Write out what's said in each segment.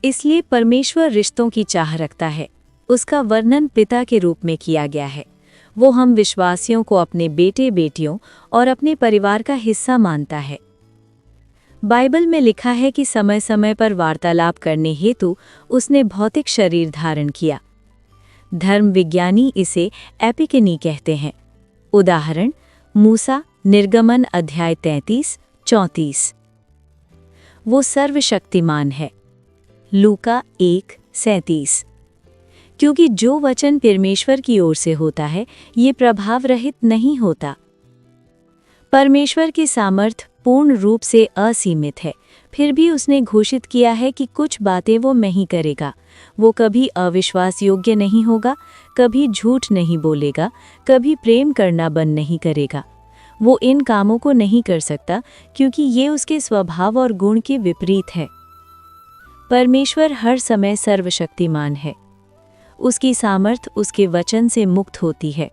इसलिए परमेश्वर रिश्तों की चाह रखता है। उसका वर्णन पिता के रूप में किया गया है। वो हम विश्वासियों को अपने बेटे बेटियों और अपने परिवार का हिस्सा मानता है। बाइबल में लिखा है कि समय समय पर वार्तालाप करने हेतु उसने भौतिक शरीर धारण किया। धर्म विज्ञानी इसे एपिकेनी कहते हैं। उदाहरण मूसा, निर्गमन अध्याय 33-34। वो सर्वशक्तिमान है। लूका 1:37। क्योंकि जो वचन परमेश्वर की ओर से होता है, ये प्रभाव रहित नहीं होता। परमेश्वर की सामर्थ्य पूर्ण रूप से असीमित है, फिर भी उसने घोषित किया है कि कुछ बातें वो नहीं करेगा। वो कभी अविश्वास योग्य नहीं होगा, कभी झूठ नहीं बोलेगा, कभी प्रेम करना बंद नहीं करेगा। वो इन कामों को नहीं कर सकता क्योंकि ये उसके स्वभाव और गुण के विपरीत है। परमेश्वर हर समय सर्वशक्तिमान है। उसकी सामर्थ्य उसके वचन से मुक्त होती है।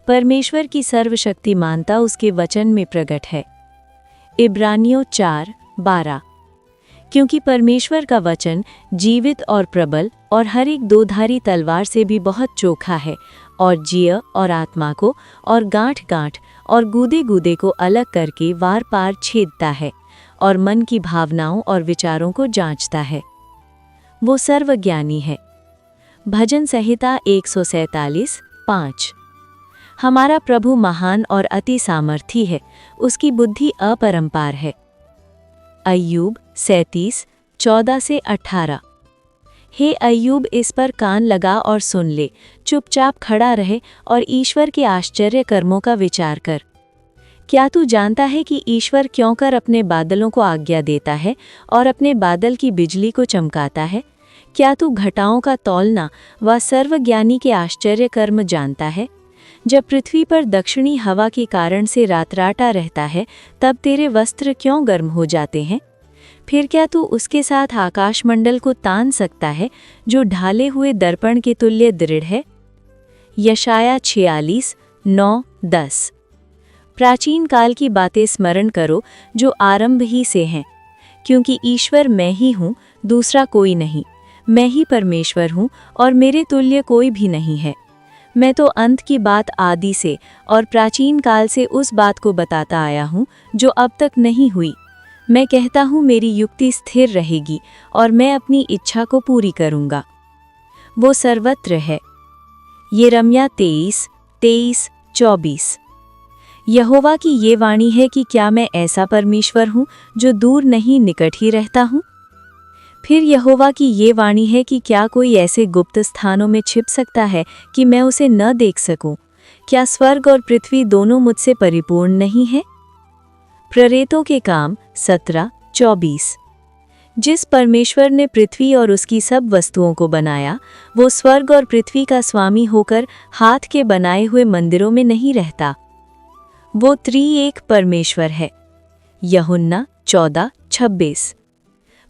परमेश्वर की सर्वशक्तिमानता उसके वचन में प्रकट है। इब्रानियों 4:12। क्योंकि परमेश्वर का वचन जीवित और प्रबल और हर एक दोधारी तलवार से भी बहुत चोखा है और जीव और आत्मा को और गांठ-गांठ और गूदे-गूदे को अलग करके वार पार छेदता है और मन की भावनाओं और विचारों को जांचता है। वो सर्वज्ञानी है। भजन संहिता 147:5। हमारा प्रभु महान और अति सामर्थी है, उसकी बुद्धि अपरंपार है। अय्यूब 37:14-18। हे अय्यूब, इस पर कान लगा और सुन ले, चुपचाप खड़ा रहे और ईश्वर के आश्चर्य कर्मों का विचार कर। क्या तू जानता है कि ईश्वर क्यों कर अपने बादलों को आज्ञा देता है और अपने बादल की बिजली को चमकाता है? क्या तू घटाओं का तौलना व सर्वज्ञानी के आश्चर्य कर्म जानता है? जब पृथ्वी पर दक्षिणी हवा के कारण से रातराटा रहता है, तब तेरे वस्त्र क्यों गर्म हो जाते हैं? फिर क्या तू उसके साथ आकाशमंडल को तान सकता है, जो ढाले हुए दर्पण के तुल्य दृढ़ है? यशाया 46:9-10। प्राचीन काल की बातें स्मरण करो जो आरंभ ही से हैं, क्योंकि ईश्वर मैं ही हूँ, दूसरा कोई नहीं। मैं ही परमेश्वर हूँ और मेरे तुल्य कोई भी नहीं है। मैं तो अंत की बात आदि से और प्राचीन काल से उस बात को बताता आया हूँ जो अब तक नहीं हुई। मैं कहता हूँ मेरी युक्ति स्थिर रहेगी और मैं अपनी इच्छा को पूरी करूँगा। वो सर्वत्र है। यिर्मयाह 23:24। यहोवा की ये वाणी है कि क्या मैं ऐसा परमेश्वर हूँ जो दूर नहीं निकट ही रहता हूँ? फिर यहोवा की ये वाणी है कि क्या कोई ऐसे गुप्त स्थानों में छिप सकता है कि मैं उसे न देख सकूं? क्या स्वर्ग और पृथ्वी दोनों मुझसे परिपूर्ण नहीं है? प्रेरितों के काम 17:24। जिस परमेश्वर ने पृथ्वी और उसकी सब वस्तुओं को बनाया, वो स्वर्ग और पृथ्वी का स्वामी होकर हाथ के बनाए हुए मंदिरों में नहीं रहता। वो त्रिएक परमेश्वर है। यूहन्ना 14:26।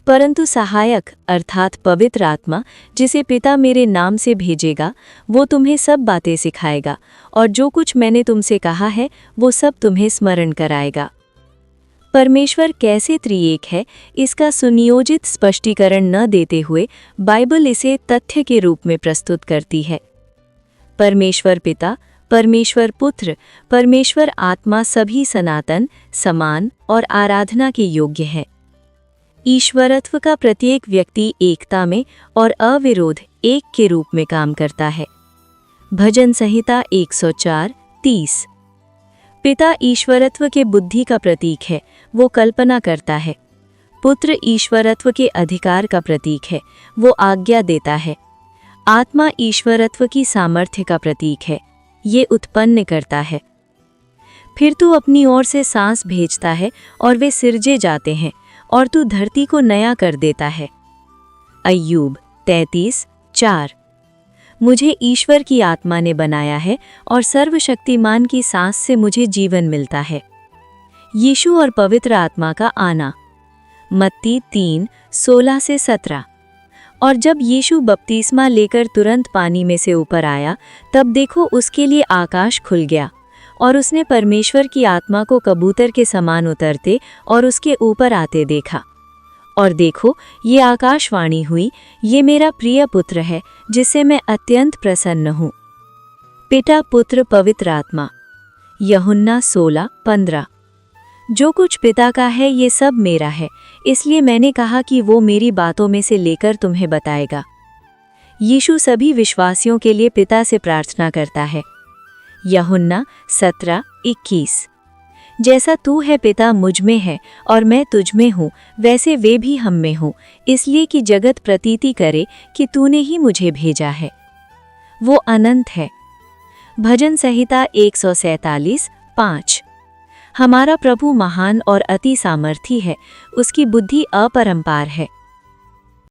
परंतु सहायक अर्थात पवित्र आत्मा, जिसे पिता मेरे नाम से भेजेगा, वो तुम्हें सब बातें सिखाएगा और जो कुछ मैंने तुमसे कहा है वो सब तुम्हें स्मरण कराएगा। परमेश्वर कैसे त्रिएक है, इसका सुनियोजित स्पष्टीकरण न देते हुए बाइबल इसे तथ्य के रूप में प्रस्तुत करती है। परमेश्वर पिता, परमेश्वर पुत्र, परमेश्वर आत्मा सभी सनातन, समान और आराधना के योग्य है। ईश्वरत्व का प्रत्येक व्यक्ति एकता में और अविरोध एक के रूप में काम करता है। भजन संहिता 104:30। पिता ईश्वरत्व के बुद्धि का प्रतीक है, वो कल्पना करता है। पुत्र ईश्वरत्व के अधिकार का प्रतीक है, वो आज्ञा देता है। आत्मा ईश्वरत्व की सामर्थ्य का प्रतीक है, ये उत्पन्न करता है। फिर तू अपनी ओर से सांस भेजता है और वे सिरजे जाते हैं और तू धरती को नया कर देता है। अय्यूब 33:4। मुझे ईश्वर की आत्मा ने बनाया है और सर्वशक्तिमान की सांस से मुझे जीवन मिलता है। यीशु और पवित्र आत्मा का आना। मत्ती 3:16-17। और जब यीशु बपतिस्मा लेकर तुरंत पानी में से ऊपर आया, तब देखो उसके लिए आकाश खुल गया और उसने परमेश्वर की आत्मा को कबूतर के समान उतरते और उसके ऊपर आते देखा। और देखो, ये आकाशवाणी हुई, ये मेरा प्रिय पुत्र है जिससे मैं अत्यंत प्रसन्न हूँ। पिता पुत्र पवित्र आत्मा। यूहन्ना 16:15। जो कुछ पिता का है ये सब मेरा है, इसलिए मैंने कहा कि वो मेरी बातों में से लेकर तुम्हें बताएगा। यीशु सभी विश्वासियों के लिए पिता से प्रार्थना करता है। यूहन्ना 17:21। जैसा तू है पिता मुझ में है और मैं तुझ में हूँ, वैसे वे भी हम में हों, इसलिए कि जगत प्रतीति करे कि तूने ही मुझे भेजा है। वो अनंत है। भजन संहिता 147:5। हमारा प्रभु महान और अति सामर्थी है, उसकी बुद्धि अपरंपार है।